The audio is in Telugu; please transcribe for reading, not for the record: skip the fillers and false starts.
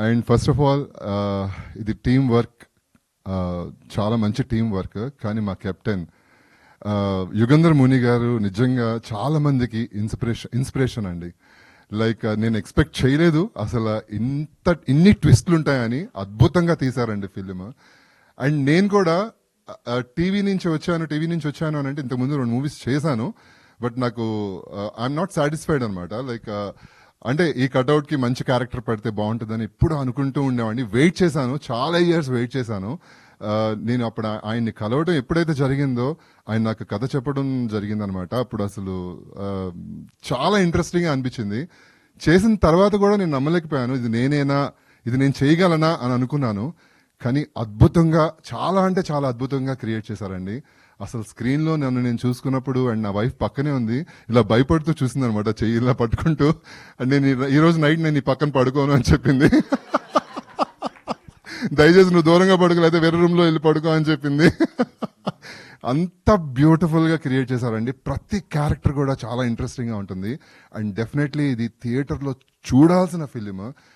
అండ్ ఫస్ట్ ఆఫ్ ఆల్ ఇది టీమ్ వర్క్, చాలా మంచి టీం వర్క్. కానీ మా కెప్టెన్ యుగంధర్ ముని గారు నిజంగా చాలా మందికి ఇన్స్పిరేషన్ అండి. లైక్ నేను ఎక్స్పెక్ట్ చేయలేదు అసలు ఇన్ని ట్విస్ట్లు ఉంటాయని. అద్భుతంగా తీశారండి ఫిలిం. అండ్ నేను కూడా టీవీ నుంచి వచ్చాను అని అంటే ఇంతకుముందు 2 మూవీస్ చేశాను. బట్ నాకు ఐఎమ్ నాట్ సాటిస్ఫైడ్ అనమాట. లైక్ అంటే ఈ కట్అవుట్ కి మంచి క్యారెక్టర్ పడితే బాగుంటుందని ఎప్పుడు అనుకుంటూ ఉండేవాడిని. వెయిట్ చేశాను, చాలా ఇయర్స్ వెయిట్ చేశాను. నేను అప్పుడు ఆయన్ని కలవడం ఎప్పుడైతే జరిగిందో, ఆయన నాకు కథ చెప్పడం జరిగిందనమాట. అప్పుడు అసలు చాలా ఇంట్రెస్టింగ్గా అనిపించింది. చేసిన తర్వాత కూడా నేను నమ్మలేకపోయాను, ఇది నేనేనా, ఇది నేను చేయగలనా అని అనుకున్నాను. కానీ అద్భుతంగా, చాలా అంటే చాలా అద్భుతంగా క్రియేట్ చేశారండి. అసలు స్క్రీన్లో నన్ను నేను చూసుకున్నప్పుడు, అండ్ నా వైఫ్ పక్కనే ఉంది, ఇలా భయపడుతూ చూసింది అనమాట, చెయ్యి ఇలా పట్టుకుంటూ. అండ్ నేను ఈ రోజు నైట్ నేను ఈ పక్కన పడుకోను అని చెప్పింది. దయచేసి నువ్వు దూరంగా పడుకోలేకపోతే వేరే రూమ్లో వెళ్ళి పడుకో అని చెప్పింది. అంత బ్యూటిఫుల్గా క్రియేట్ చేశారండి. ప్రతి క్యారెక్టర్ కూడా చాలా ఇంట్రెస్టింగ్గా ఉంటుంది. అండ్ డెఫినెట్లీ ఇది థియేటర్లో చూడాల్సిన ఫిలిం.